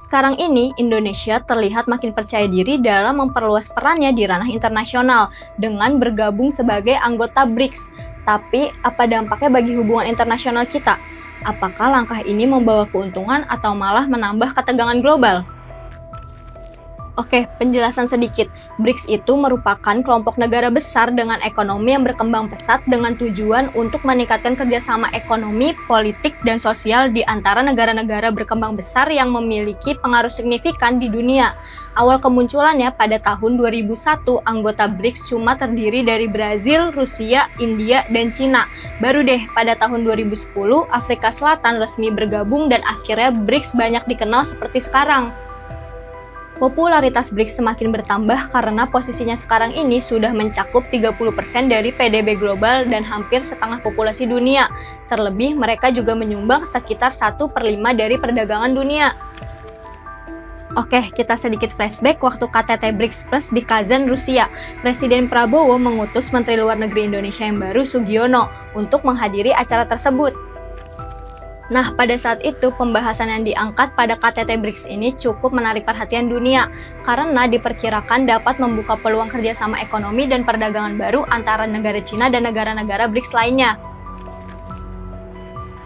Sekarang ini, Indonesia terlihat makin percaya diri dalam memperluas perannya di ranah internasional dengan bergabung sebagai anggota BRICS. Tapi, apa dampaknya bagi hubungan internasional kita? Apakah langkah ini membawa keuntungan atau malah menambah ketegangan global? Oke, penjelasan sedikit. BRICS itu merupakan kelompok negara besar dengan ekonomi yang berkembang pesat dengan tujuan untuk meningkatkan kerjasama ekonomi, politik, dan sosial di antara negara-negara berkembang besar yang memiliki pengaruh signifikan di dunia. Awal kemunculannya pada tahun 2001, anggota BRICS cuma terdiri dari Brazil, Rusia, India, dan Cina. Baru deh pada tahun 2010, Afrika Selatan resmi bergabung dan akhirnya BRICS banyak dikenal seperti sekarang. Popularitas BRICS semakin bertambah karena posisinya sekarang ini sudah mencakup 30% dari PDB global dan hampir setengah populasi dunia. Terlebih, mereka juga menyumbang sekitar 1/5 dari perdagangan dunia. Oke, kita sedikit flashback waktu KTT BRICS Plus di Kazan, Rusia. Presiden Prabowo mengutus Menteri Luar Negeri Indonesia yang baru, Sugiono, untuk menghadiri acara tersebut. Nah, pada saat itu pembahasan yang diangkat pada KTT BRICS ini cukup menarik perhatian dunia karena diperkirakan dapat membuka peluang kerjasama ekonomi dan perdagangan baru antara negara Cina dan negara-negara BRICS lainnya.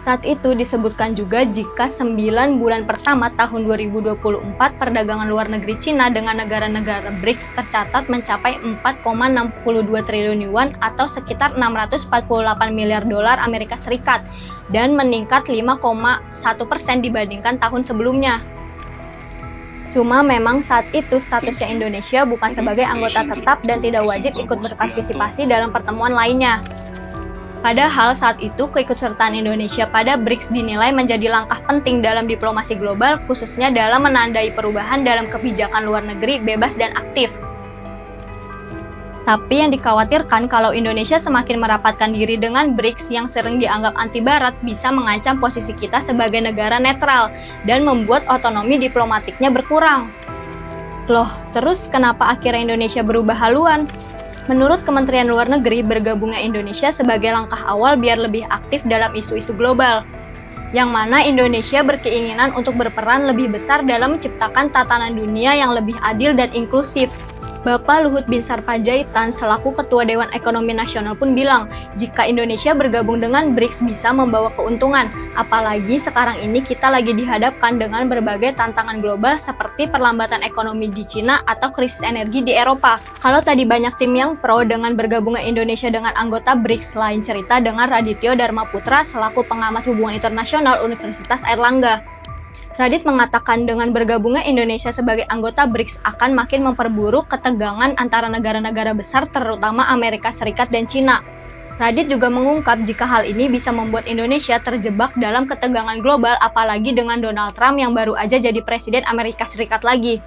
Saat itu disebutkan juga jika 9 bulan pertama tahun 2024 perdagangan luar negeri Cina dengan negara-negara BRICS tercatat mencapai 4,62 triliun yuan atau sekitar 648 miliar dolar Amerika Serikat dan meningkat 5,1% dibandingkan tahun sebelumnya. Cuma memang saat itu statusnya Indonesia bukan sebagai anggota tetap dan tidak wajib ikut berpartisipasi dalam pertemuan lainnya. Padahal saat itu keikutsertaan Indonesia pada BRICS dinilai menjadi langkah penting dalam diplomasi global, khususnya dalam menandai perubahan dalam kebijakan luar negeri bebas dan aktif. Tapi yang dikhawatirkan kalau Indonesia semakin merapatkan diri dengan BRICS yang sering dianggap anti-barat bisa mengancam posisi kita sebagai negara netral dan membuat otonomi diplomatiknya berkurang. Loh, terus kenapa akhirnya Indonesia berubah haluan? Menurut Kementerian Luar Negeri, bergabungnya Indonesia sebagai langkah awal biar lebih aktif dalam isu-isu global. Yang mana Indonesia berkeinginan untuk berperan lebih besar dalam menciptakan tatanan dunia yang lebih adil dan inklusif. Bapak Luhut Binsar Panjaitan selaku Ketua Dewan Ekonomi Nasional pun bilang, jika Indonesia bergabung dengan BRICS bisa membawa keuntungan, apalagi sekarang ini kita lagi dihadapkan dengan berbagai tantangan global seperti perlambatan ekonomi di Cina atau krisis energi di Eropa. Kalau tadi banyak tim yang pro dengan bergabungnya Indonesia dengan anggota BRICS, lain cerita dengan Radityo Dharma Putra selaku pengamat hubungan internasional Universitas Airlangga. Radit mengatakan dengan bergabungnya Indonesia sebagai anggota BRICS akan makin memperburuk ketegangan antara negara-negara besar terutama Amerika Serikat dan Cina. Radit juga mengungkap jika hal ini bisa membuat Indonesia terjebak dalam ketegangan global apalagi dengan Donald Trump yang baru aja jadi Presiden Amerika Serikat lagi.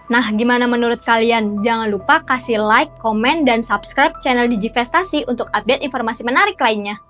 Nah, gimana menurut kalian? Jangan lupa kasih like, komen, dan subscribe channel Digivestasi untuk update informasi menarik lainnya.